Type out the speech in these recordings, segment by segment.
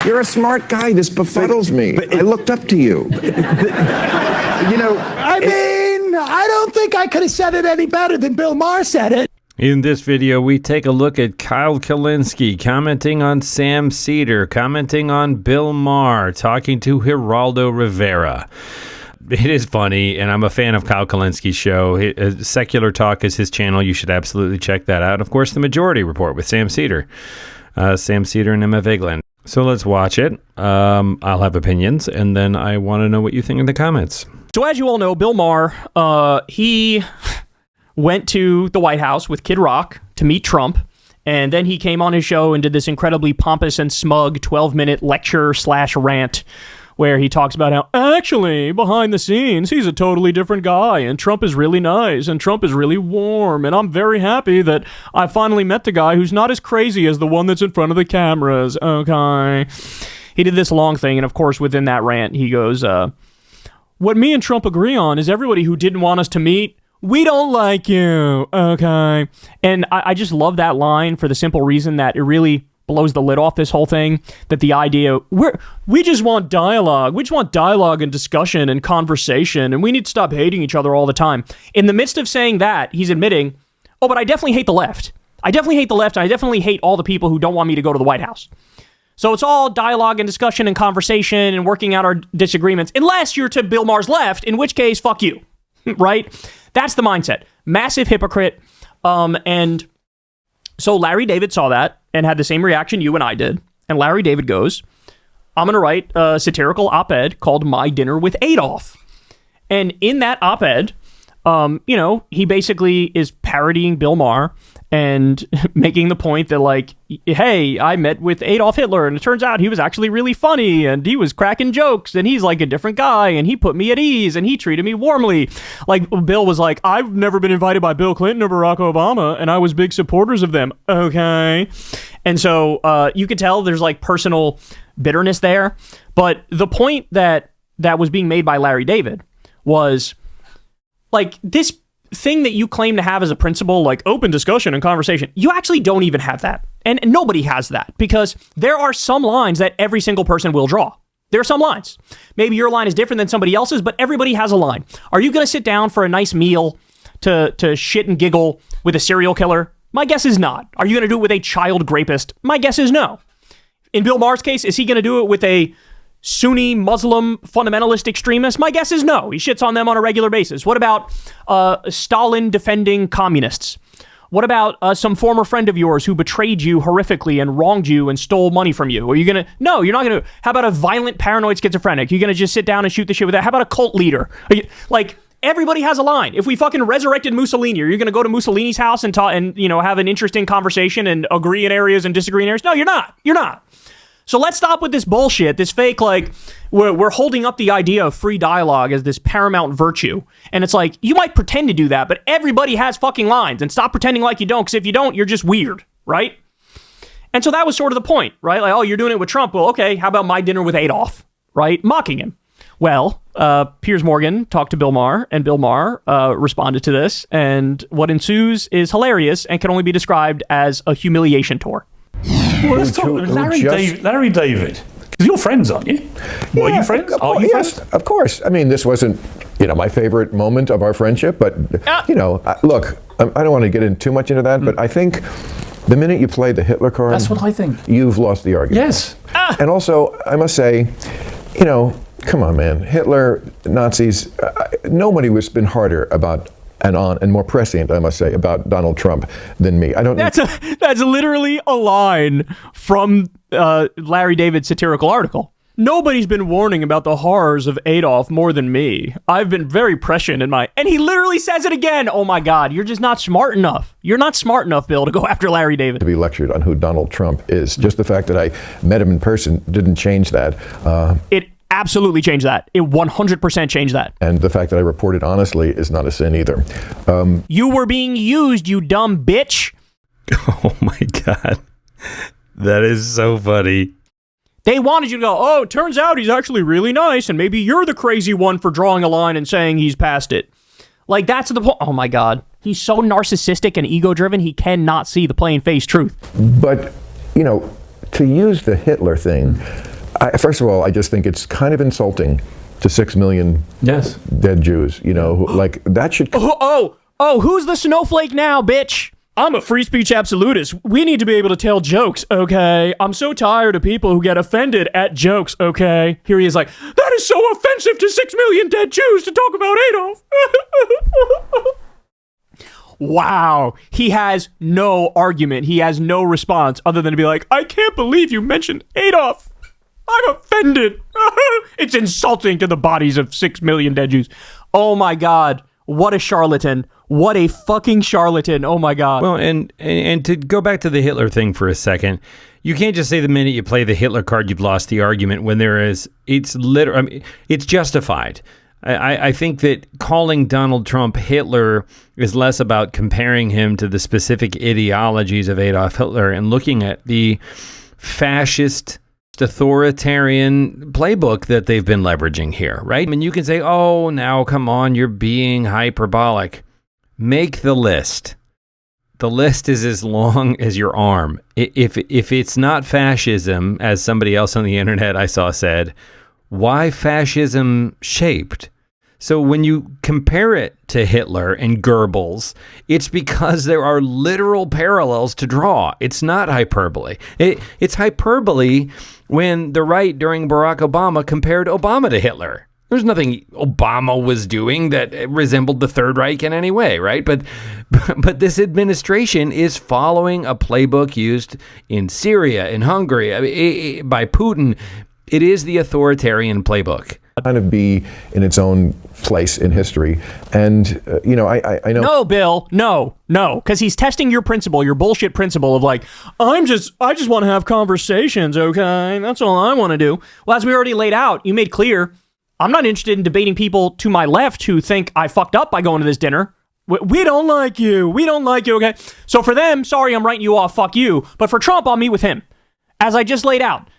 You're a smart guy. This befuddles me. I looked up to you. I don't think I could have said it any better than Bill Maher said it. In this video, we take a look at Kyle Kulinski commenting on Sam Seder, commenting on Bill Maher, talking to Geraldo Rivera. It is funny, and I'm a fan of Kyle Kulinski's show. Secular Talk is his channel. You should absolutely check that out. Of course, The Majority Report with Sam Seder. Sam Seder and Emma Vigeland. So let's watch it. I'll have opinions, and then I want to know what you think in the comments. So as you all know, Bill Maher, he went to the White House with Kid Rock to meet Trump, and then he came on his show and did this incredibly pompous and smug 12-minute lecture/rant where he talks about how, actually, behind the scenes, he's a totally different guy, and Trump is really nice, and Trump is really warm, and I'm very happy that I finally met the guy who's not as crazy as the one that's in front of the cameras, okay? He did this long thing, and of course, within that rant, he goes, what me and Trump agree on is everybody who didn't want us to meet, we don't like you, okay? And I just love that line for the simple reason that it really blows the lid off this whole thing, that the idea, we just want dialogue. We just want dialogue and discussion and conversation, and we need to stop hating each other all the time. In the midst of saying that, he's admitting, oh, but I definitely hate the left. I definitely hate the left, and I definitely hate all the people who don't want me to go to the White House. So it's all dialogue and discussion and conversation and working out our disagreements, unless you're to Bill Maher's left, in which case, fuck you, right? That's the mindset. Massive hypocrite. And so Larry David saw that and had the same reaction you and I did. And Larry David goes, I'm going to write a satirical op-ed called My Dinner with Adolf. And in that op-ed, he basically is parodying Bill Maher and making the point that, like, hey, I met with Adolf Hitler, and it turns out he was actually really funny, and he was cracking jokes, and he's like a different guy, and he put me at ease, and he treated me warmly. Like, Bill was like, I've never been invited by Bill Clinton or Barack Obama, and I was big supporters of them. Okay. And so you could tell there's like personal bitterness there. But the point that was being made by Larry David was, like, this thing that you claim to have as a principle, like open discussion and conversation, you actually don't even have that. And nobody has that, because there are some lines that every single person will draw. There are some lines. Maybe your line is different than somebody else's, but everybody has a line. Are you going to sit down for a nice meal to shit and giggle with a serial killer? My guess is not. Are you going to do it with a child rapist? My guess is no. In Bill Maher's case, is he going to do it with a Sunni Muslim fundamentalist extremists? My guess is no. He shits on them on a regular basis. What about Stalin defending communists? What about some former friend of yours who betrayed you horrifically and wronged you and stole money from you? Are you going to? No, you're not going to. How about a violent paranoid schizophrenic? You're going to just sit down and shoot the shit with that? How about a cult leader? Everybody has a line. If we fucking resurrected Mussolini, are you going to go to Mussolini's house and talk and, have an interesting conversation and agree in areas and disagree in areas? No, you're not. You're not. So let's stop with this bullshit, this fake, like, we're holding up the idea of free dialogue as this paramount virtue. And it's like, you might pretend to do that, but everybody has fucking lines, and stop pretending like you don't, because if you don't, you're just weird, right? And so that was sort of the point, right? Like, oh, you're doing it with Trump. Well, okay, how about My Dinner with Adolf, right? Mocking him. Well, Piers Morgan talked to Bill Maher, and Bill Maher responded to this, and what ensues is hilarious and can only be described as a humiliation tour. Well, let's talk Larry David, because you're friends, aren't you? Yeah, are you friends? Are you friends? Yes, of course. I mean, this wasn't, my favorite moment of our friendship, but, look, I don't want to get in too much into that, but I think the minute you play the Hitler card, that's what I think. You've lost the argument. Yes. And also, I must say, come on, man, Hitler, Nazis, nobody has been harder about and more prescient, I must say, about Donald Trump than me. That's literally a line from Larry David's satirical article. Nobody's been warning about the horrors of Adolf more than me. I've been very prescient in my... And he literally says it again. Oh my God, you're just not smart enough. You're not smart enough, Bill, to go after Larry David. To be lectured on who Donald Trump is. Just the fact that I met him in person didn't change that. It absolutely changed that. It 100% changed that. And the fact that I reported honestly is not a sin either. You were being used, you dumb bitch. Oh my God. That is so funny. They wanted you to go, oh, it turns out he's actually really nice, and maybe you're the crazy one for drawing a line and saying he's past it. Like, that's the point. Oh my God. He's so narcissistic and ego-driven, he cannot see the plain-faced truth. But, to use the Hitler thing, First of all, I just think it's kind of insulting to 6 million dead Jews. You know, like that should. Oh, who's the snowflake now, bitch? I'm a free speech absolutist. We need to be able to tell jokes, okay? I'm so tired of people who get offended at jokes, okay? Here he is like, that is so offensive to 6 million dead Jews to talk about Adolf. Wow. He has no argument. He has no response other than to be like, I can't believe you mentioned Adolf. I'm offended. It's insulting to the bodies of 6 million dead Jews. Oh my God. What a charlatan. What a fucking charlatan. Oh my God. Well, and to go back to the Hitler thing for a second, you can't just say the minute you play the Hitler card, you've lost the argument when it's justified. I think that calling Donald Trump Hitler is less about comparing him to the specific ideologies of Adolf Hitler and looking at the fascist authoritarian playbook that they've been leveraging here, right? I mean, you can say, oh, now come on, you're being hyperbolic. Make the list. The list is as long as your arm. If it's not fascism, as somebody else on the internet I saw said, why fascism shaped? So when you compare it to Hitler and Goebbels, it's because there are literal parallels to draw. It's not hyperbole. It's hyperbole when the right during Barack Obama compared Obama to Hitler. There's nothing Obama was doing that resembled the Third Reich in any way, right? But this administration is following a playbook used in Syria, in Hungary, by Putin. It is the authoritarian playbook. Kind of be in its own place in history. And, I know. No, Bill, no, because he's testing your principle, your bullshit principle of like, I just want to have conversations, okay? That's all I want to do. Well, as we already laid out, you made clear, I'm not interested in debating people to my left who think I fucked up by going to this dinner. We don't like you. We don't like you, okay? So for them, sorry, I'm writing you off, fuck you. But for Trump, I'll meet with him. As I just laid out.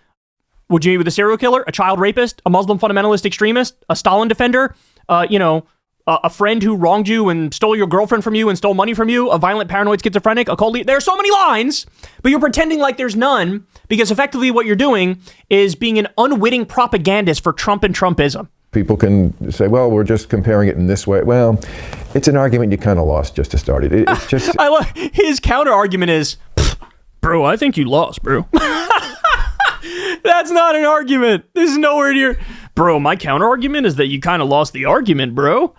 Would you meet with a serial killer, a child rapist, a Muslim fundamentalist extremist, a Stalin defender, a friend who wronged you and stole your girlfriend from you and stole money from you, a violent paranoid schizophrenic, a cold leader? There are so many lines, but you're pretending like there's none because effectively what you're doing is being an unwitting propagandist for Trump and Trumpism. People can say, well, we're just comparing it in this way. Well, it's an argument you kind of lost just to start it. It's just... His counter argument is, bro, I think you lost, bro. That's not an argument. This is nowhere near. Bro, my counter argument is that you kind of lost the argument, bro.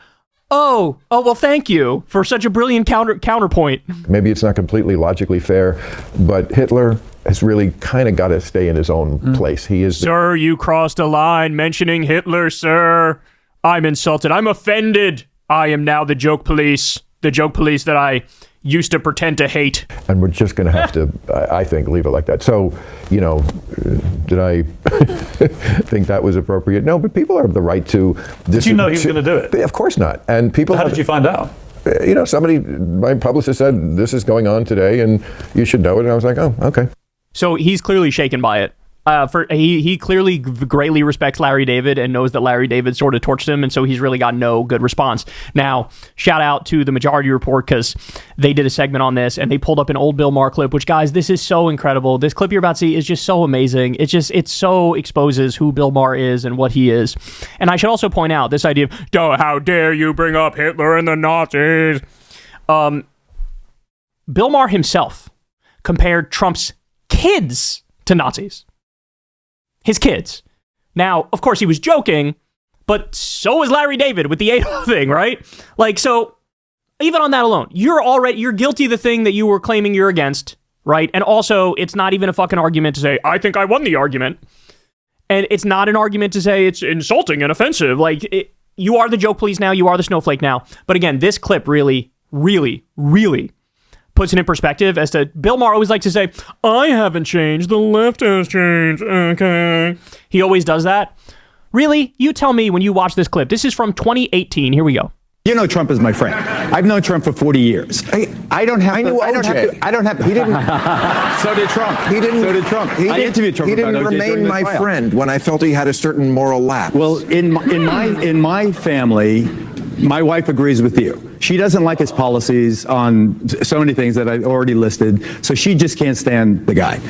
Oh, well, thank you for such a brilliant counterpoint. Maybe it's not completely logically fair, but Hitler has really kind of got to stay in his own place. He is. Sir, you crossed a line mentioning Hitler, sir. I'm insulted. I'm offended. I am now the joke police. The joke police that I used to pretend to hate. And we're just going to have to, I think, leave it like that. So, did I think that was appropriate? No, but people have the right to... Did you know he was going to do it? Of course not. And people... How did you find out? My publicist said, this is going on today and you should know it. And I was like, oh, okay. So he's clearly shaken by it. He clearly greatly respects Larry David and knows that Larry David sort of torched him, and so he's really got no good response. Now, shout out to the Majority Report because they did a segment on this and they pulled up an old Bill Maher clip, which, guys, this is so incredible. This clip you're about to see is just so amazing. It so exposes who Bill Maher is and what he is. And I should also point out this idea of, how dare you bring up Hitler and the Nazis? Bill Maher himself compared Trump's kids to Nazis. His kids. Now, of course, he was joking, but so was Larry David with the Adolf thing, right? Like, so even on that alone, you're guilty of the thing that you were claiming you're against, right? And also, it's not even a fucking argument to say, I think I won the argument. And it's not an argument to say it's insulting and offensive. Like, you are the joke police now. You are the snowflake now. But again, this clip really, really, really puts it in perspective as to Bill Maher always likes to say, I haven't changed, the left has changed, okay. He always does that. Really? You tell me when you watch this clip. This is from 2018. Here we go. You know Trump is my friend. I've known Trump for 40 years. I don't have to. He didn't. So did Trump. He didn't. So did Trump. I interviewed Trump. He didn't remain my friend when I felt he had a certain moral lapse. Well, in my family, my wife agrees with you. She doesn't like his policies on so many things that I already listed, so she just can't stand the guy.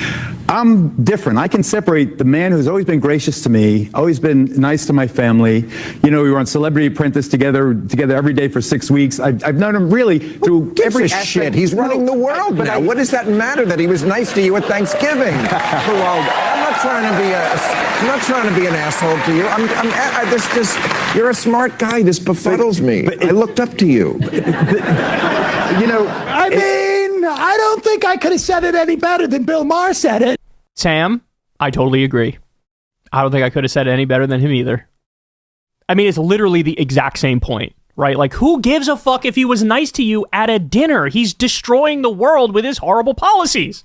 I'm different. I can separate the man who's always been gracious to me, always been nice to my family. You know, we were on Celebrity Apprentice together every day for 6 weeks. I've known him really through every Gives a shit. He's running the world now. What does that matter that he was nice to you at Thanksgiving? Geraldo, I'm not trying to be an asshole to you. You're a smart guy. This befuddles me. I looked up to you. You know, I don't think I could have said it any better than Bill Maher said it. Sam, I totally agree. I don't think I could have said it any better than him either. I mean, it's literally the exact same point, right? Like, who gives a fuck if he was nice to you at a dinner? He's destroying the world with his horrible policies.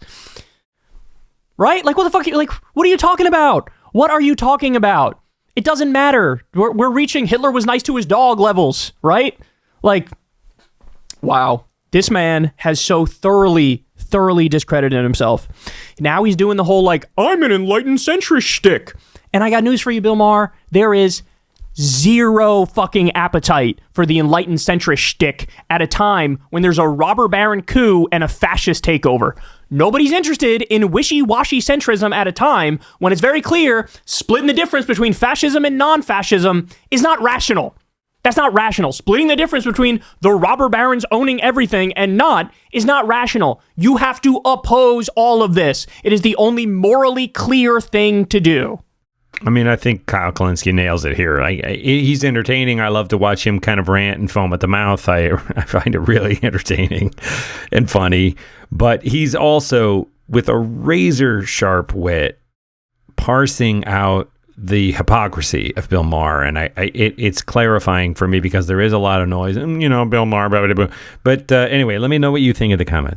Right? Like, what the fuck? Like, what are you talking about? What are you talking about? It doesn't matter. We're reaching Hitler was nice to his dog levels, right? Like, wow. This man has so thoroughly discredited himself. Now he's doing the whole, like, I'm an enlightened centrist shtick. And I got news for you, Bill Maher. There is zero fucking appetite for the enlightened centrist shtick at a time when there's a robber baron coup and a fascist takeover. Nobody's interested in wishy-washy centrism at a time when it's very clear splitting the difference between fascism and non-fascism is not rational. That's not rational. Splitting the difference between the robber barons owning everything and not is not rational. You have to oppose all of this. It is the only morally clear thing to do. I mean, I think Kyle Kulinski nails it here. He's entertaining. I love to watch him kind of rant and foam at the mouth. I find it really entertaining and funny. But he's also, with a razor-sharp wit, parsing out the hypocrisy of Bill Maher, and it's clarifying for me because there is a lot of noise. And, you know, Bill Maher, blah, blah, blah. But anyway, let me know what you think of the comment.